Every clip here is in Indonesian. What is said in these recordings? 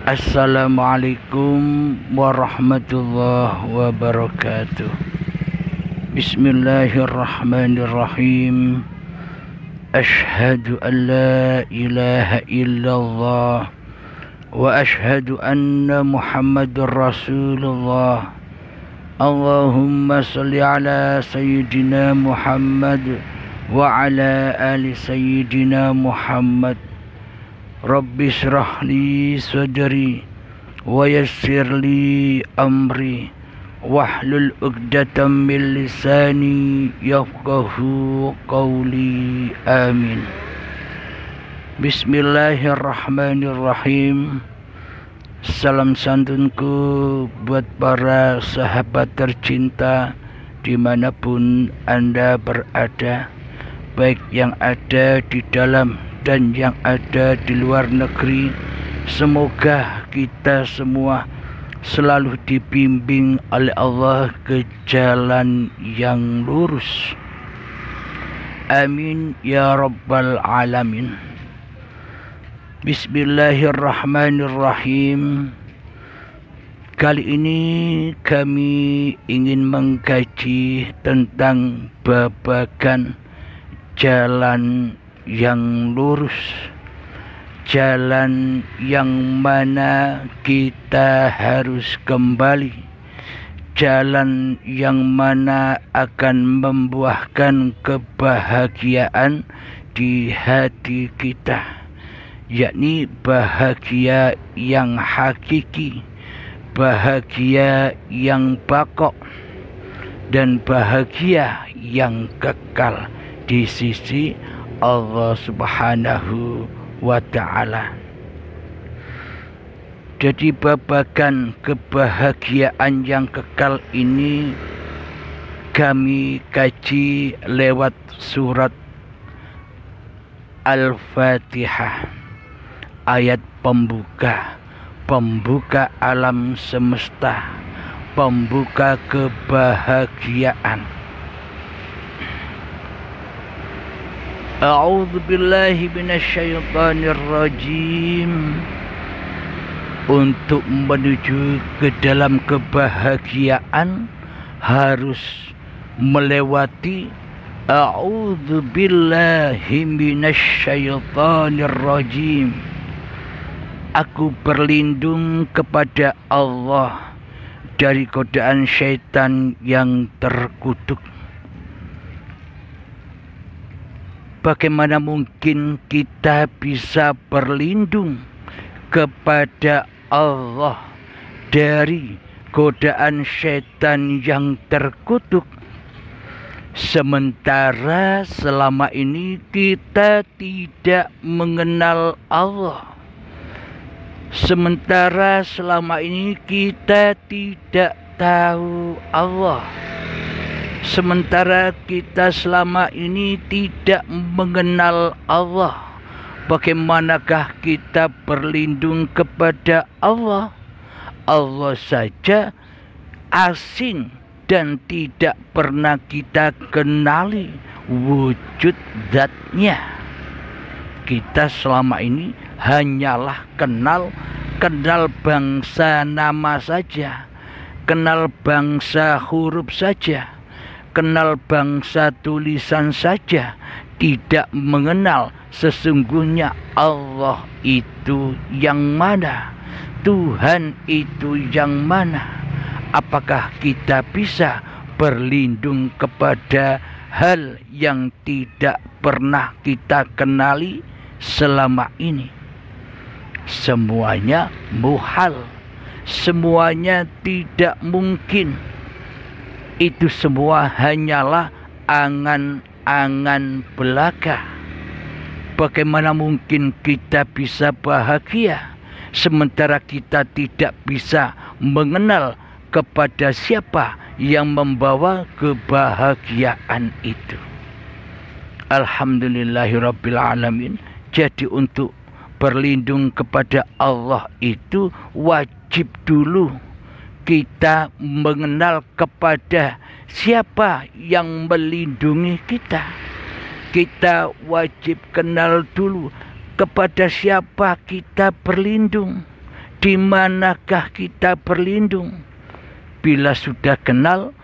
Assalamualaikum warahmatullahi wabarakatuh. Bismillahirrahmanirrahim. Ashhadu an la ilaha illallah wa ashhadu anna Muhammadur Rasulullah. Allahumma salli ala sayyidina Muhammad wa ala ali sayyidina Muhammad. Rabbi shrah li sadri wa yassir li amri wahlul 'uqdatam min lisani yafqahu qawli. Amin. Bismillahirrahmanirrahim. Salam santunku buat para sahabat tercinta dimanapun Anda berada, baik yang ada di dalam dan yang ada di luar negeri. Semoga kita semua selalu dibimbing oleh Allah ke jalan yang lurus. Amin ya rabbal alamin. Bismillahirrahmanirrahim. Kali ini kami ingin mengkaji tentang babagan jalan yang lurus, jalan yang mana kita harus kembali, jalan yang mana akan membuahkan kebahagiaan di hati kita, yakni bahagia yang hakiki, bahagia yang baqo, dan bahagia yang kekal di sisi Allah Subhanahu wa ta'ala. Jadi babagan kebahagiaan yang kekal ini kami kaji lewat surat Al-Fatihah, ayat pembuka alam semesta, pembuka kebahagiaan. A'udzu billahi minasyaitonir rajim. Untuk menuju ke dalam kebahagiaan harus melewati a'udzu billahi minasyaitonir rajim. Aku berlindung kepada Allah dari godaan syaitan yang terkutuk. Bagaimana mungkin kita bisa berlindung kepada Allah dari godaan syaitan yang terkutuk, sementara selama ini kita tidak mengenal Allah, sementara selama ini kita tidak tahu Allah, sementara kita selama ini tidak mengenal Allah. Bagaimanakah kita berlindung kepada Allah? Allah saja asing dan tidak pernah kita kenali wujud zatnya. Kita selama ini hanyalah kenal bangsa nama saja, kenal bangsa huruf saja, kenal bangsa tulisan saja, tidak mengenal sesungguhnya Allah itu yang mana, Tuhan itu yang mana. Apakah kita bisa berlindung kepada hal yang tidak pernah kita kenali selama ini? Semuanya muhal, semuanya tidak mungkin. Itu semua hanyalah angan-angan belaka. Bagaimana mungkin kita bisa bahagia sementara kita tidak bisa mengenal kepada siapa yang membawa kebahagiaan itu? Alhamdulillahirabbil alamin. Jadi untuk berlindung kepada Allah itu wajib dulu kita mengenal kepada siapa yang melindungi kita. Kita wajib kenal dulu kepada siapa kita berlindung. Di manakah kita berlindung? Bila sudah kenal,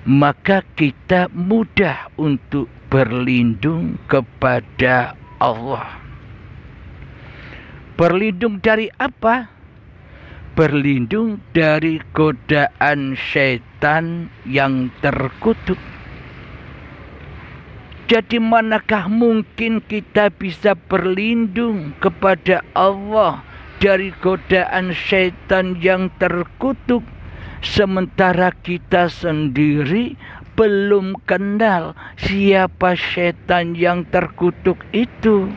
maka kita mudah untuk berlindung kepada Allah. Berlindung dari apa? Berlindung dari godaan syaitan yang terkutuk. Jadi manakah mungkin kita bisa berlindung kepada Allah dari godaan syaitan yang terkutuk, sementara kita sendiri belum kenal siapa syaitan yang terkutuk itu.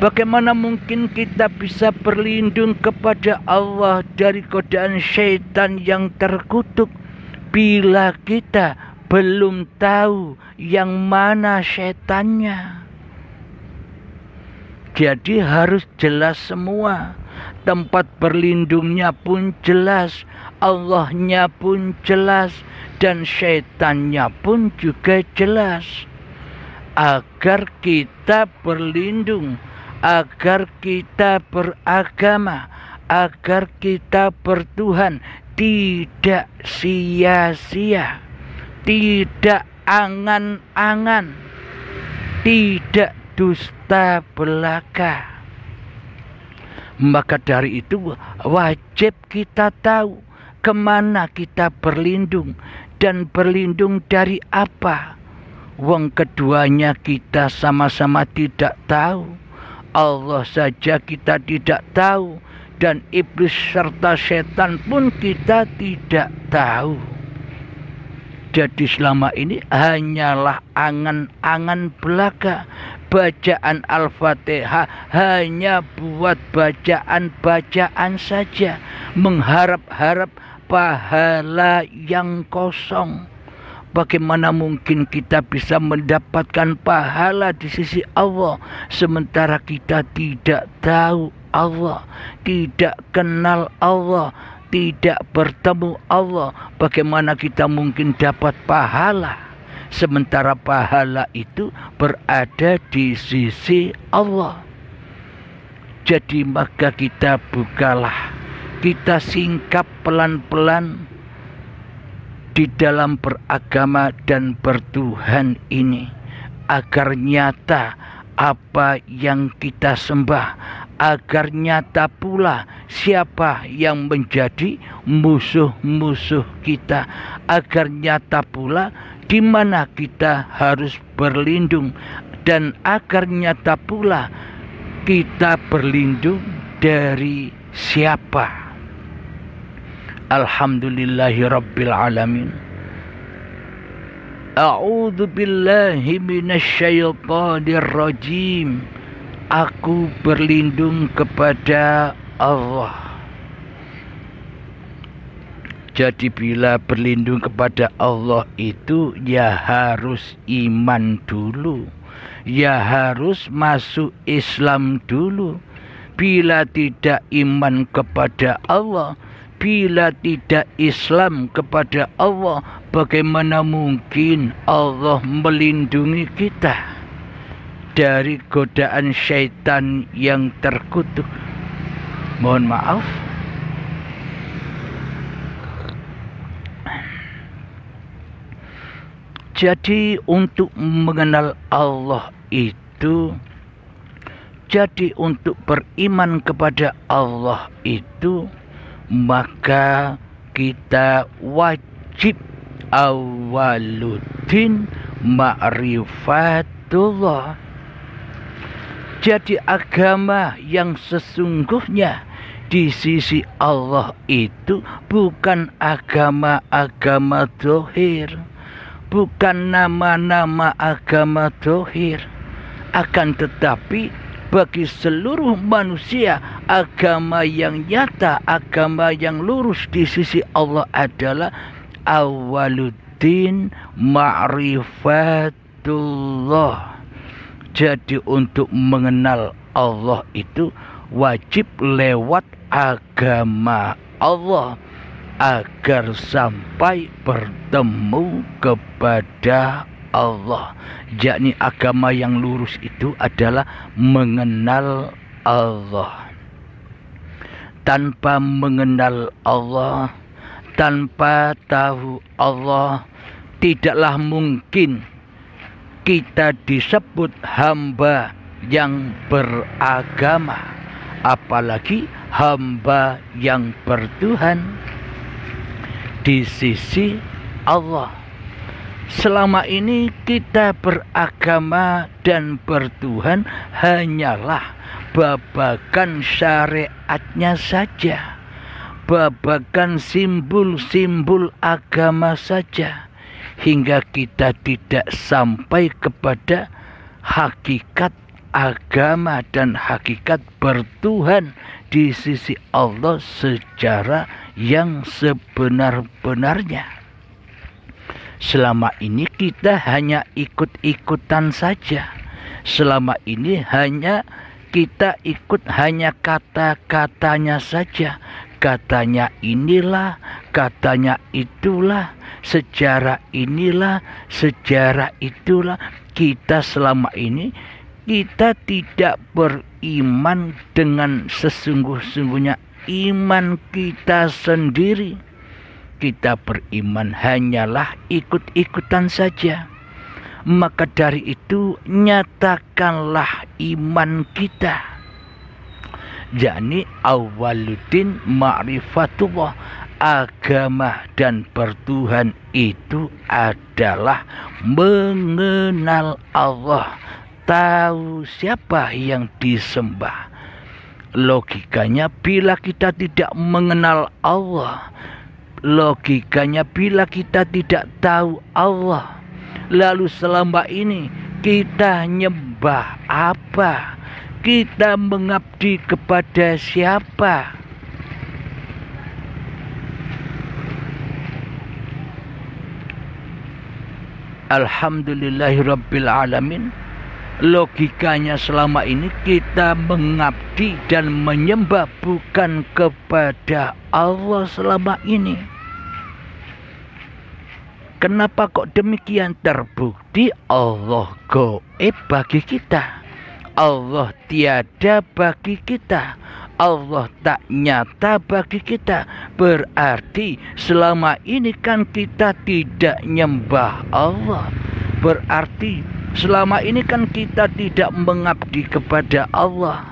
Bagaimana mungkin kita bisa berlindung kepada Allah dari godaan syaitan yang terkutuk bila kita belum tahu yang mana syaitannya? Jadi harus jelas semua. Tempat berlindungnya pun jelas, Allahnya pun jelas, dan syaitannya pun juga jelas. Agar kita berlindung, agar kita beragama, agar kita bertuhan, tidak sia-sia, tidak angan-angan, tidak dusta belaka. Maka dari itu wajib kita tahu kemana kita berlindung dan berlindung dari apa. Wong keduanya kita sama-sama tidak tahu. Allah saja kita tidak tahu, dan iblis serta setan pun kita tidak tahu. Jadi selama ini hanyalah angan-angan belaka. Bacaan Al-Fatihah hanya buat bacaan-bacaan saja, mengharap-harap pahala yang kosong. Bagaimana mungkin kita bisa mendapatkan pahala di sisi Allah sementara kita tidak tahu Allah, tidak kenal Allah, tidak bertemu Allah? Bagaimana kita mungkin dapat pahala sementara pahala itu berada di sisi Allah? Jadi maka kita bukalah, kita singkap pelan-pelan di dalam beragama dan bertuhan ini, agar nyata apa yang kita sembah, agar nyata pula siapa yang menjadi musuh-musuh kita, agar nyata pula di mana kita harus berlindung, dan agar nyata pula kita berlindung dari siapa. Alhamdulillahi Rabbil Alamin. A'udzu billahi minasyaitonir rajim. Aku berlindung kepada Allah. Jadi bila berlindung kepada Allah itu ya harus iman dulu, ya harus masuk Islam dulu. Bila tidak iman kepada Allah, bila tidak Islam kepada Allah, bagaimana mungkin Allah melindungi kita dari godaan syaitan yang terkutuk? Mohon maaf. Jadi untuk mengenal Allah itu, jadi untuk beriman kepada Allah itu, maka kita wajib awaluddin ma'rifatullah. Jadi agama yang sesungguhnya di sisi Allah itu bukan agama-agama zahir, bukan nama-nama agama zahir, akan tetapi bagi seluruh manusia, agama yang nyata, agama yang lurus di sisi Allah adalah awaluddin ma'rifatullah. Jadi untuk mengenal Allah itu wajib lewat agama Allah, agar sampai bertemu kepada Allah. Yakni agama yang lurus itu adalah mengenal Allah. Tanpa mengenal Allah, tanpa tahu Allah, tidaklah mungkin kita disebut hamba yang beragama, apalagi hamba yang bertuhan di sisi Allah. Selama ini kita beragama dan bertuhan hanyalah babakan syariatnya saja, babakan simbol-simbol agama saja, hingga kita tidak sampai kepada hakikat agama dan hakikat bertuhan di sisi Allah secara yang sebenar-benarnya. Selama ini kita hanya ikut-ikutan saja. Selama ini kita ikut hanya kata-katanya saja. Katanya inilah, katanya itulah, sejarah inilah, sejarah itulah. Kita selama ini kita tidak beriman dengan sesungguh-sungguhnya iman kita sendiri. Kita beriman hanyalah ikut-ikutan saja. Maka dari itu nyatakanlah iman kita. Yakni awaluddin ma'rifatullah. Agama dan bertuhan itu adalah mengenal Allah. Tahu siapa yang disembah. Logikanya bila kita tidak mengenal Allah, logikanya bila kita tidak tahu Allah, lalu selama ini kita nyembah apa? Kita mengabdi kepada siapa? Alhamdulillahirabbil alamin. Logikanya selama ini kita mengabdi dan menyembah bukan kepada Allah selama ini. Kenapa kok demikian? Terbukti Allah gaib bagi kita. Allah tiada bagi kita. Allah tak nyata bagi kita. Berarti selama ini kan kita tidak nyembah Allah. Berarti selama ini kan kita tidak mengabdi kepada Allah.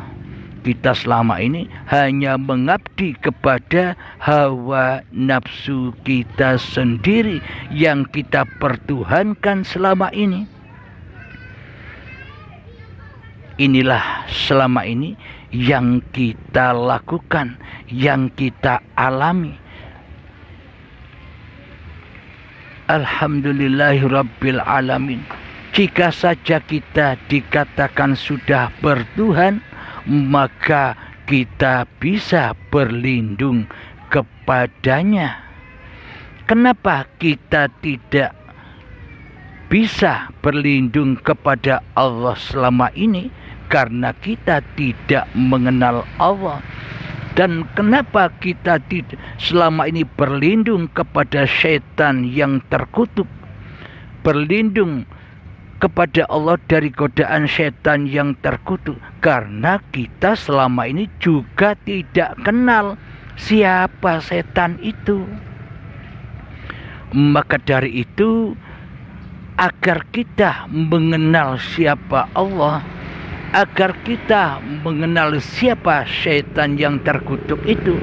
Kita selama ini hanya mengabdi kepada hawa nafsu kita sendiri yang kita pertuhankan selama ini. Inilah selama ini yang kita lakukan, yang kita alami. Alhamdulillahirabbil alamin. Jika saja kita dikatakan sudah bertuhan, maka kita bisa berlindung kepadanya. Kenapa kita tidak bisa berlindung kepada Allah selama ini? Karena kita tidak mengenal Allah. Dan kenapa kita selama ini berlindung kepada setan yang terkutuk? Berlindung kepada Allah dari godaan setan yang terkutuk. Karena kita selama ini juga tidak kenal siapa setan itu. Maka dari itu, agar kita mengenal siapa Allah, agar kita mengenal siapa setan yang terkutuk itu,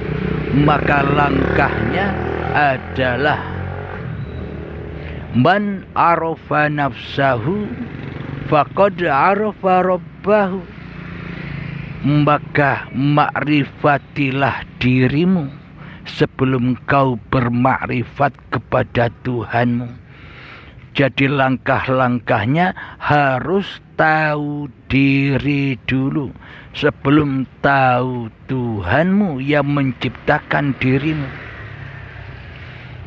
maka langkahnya adalah man arafa nafsahu faqad arafa rabbahu. Maka makrifatilah dirimu sebelum kau bermakrifat kepada Tuhanmu. Jadi langkah-langkahnya harus tahu diri dulu sebelum tahu Tuhanmu yang menciptakan dirimu.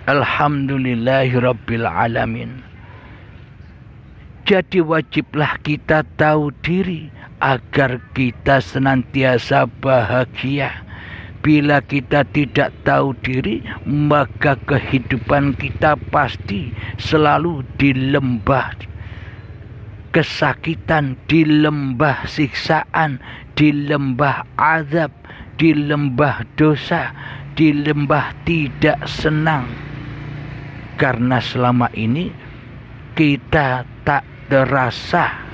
Alhamdulillahirabbil alamin. Jadi wajiblah kita tahu diri agar kita senantiasa bahagia. Bila kita tidak tahu diri, maka kehidupan kita pasti selalu di lembah, kesakitan, di lembah siksaan, di lembah azab, di lembah dosa, di lembah tidak senang. Karena selama ini kita tak terasa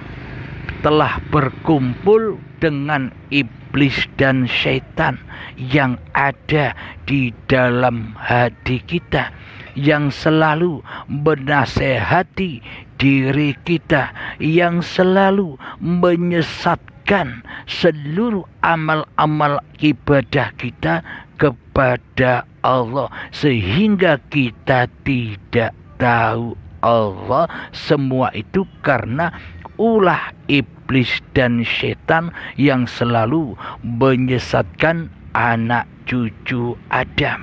telah berkumpul dengan iblis dan syaitan yang ada di dalam hati kita, yang selalu menasehati diri kita, yang selalu menyesatkan seluruh amal-amal ibadah kita kepada Allah, sehingga kita tidak tahu Allah. Semua itu karena ulah iblis dan setan yang selalu menyesatkan anak cucu Adam.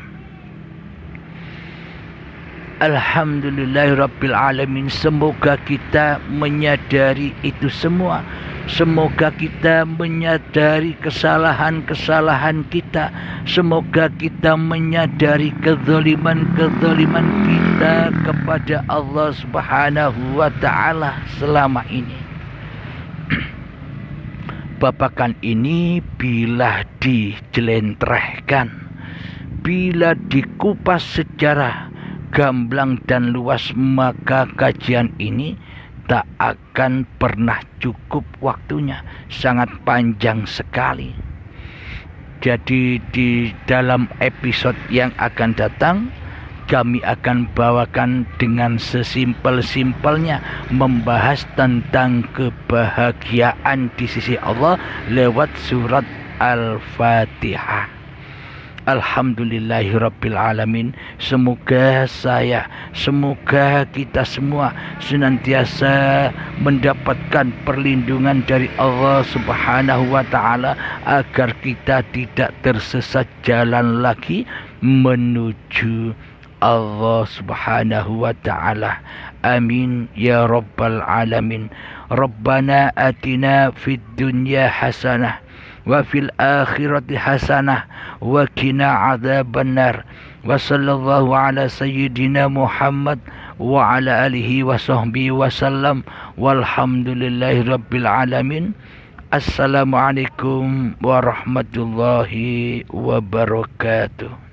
Alhamdulillahirabbil alamin. Semoga kita menyadari itu semua. Semoga kita menyadari kesalahan-kesalahan kita. Semoga kita menyadari kezaliman-kezaliman kita kepada Allah Subhanahu wa ta'ala selama ini. Babakan ini bila dijelentrehkan, bila dikupas secara gamblang dan luas, maka kajian ini tak akan pernah cukup waktunya, sangat panjang sekali. Jadi di dalam episode yang akan datang, kami akan bawakan dengan sesimpel-simpelnya membahas tentang kebahagiaan di sisi Allah lewat surat Al-Fatihah. Alhamdulillahirabbil alamin. Semoga kita semua senantiasa mendapatkan perlindungan dari Allah Subhanahu wa ta'ala, agar kita tidak tersesat jalan lagi menuju Allah Subhanahu wa ta'ala. Amin ya rabbal alamin. Rabbana atina fid dunya hasanah wa fil akhirati hasanah wa qina adzabannar. Wa sallallahu ala sayyidina Muhammad wa ala alihi wa sahbihi wa sallam. Walhamdulillahi rabbil alamin. Assalamualaikum warahmatullahi wabarakatuh.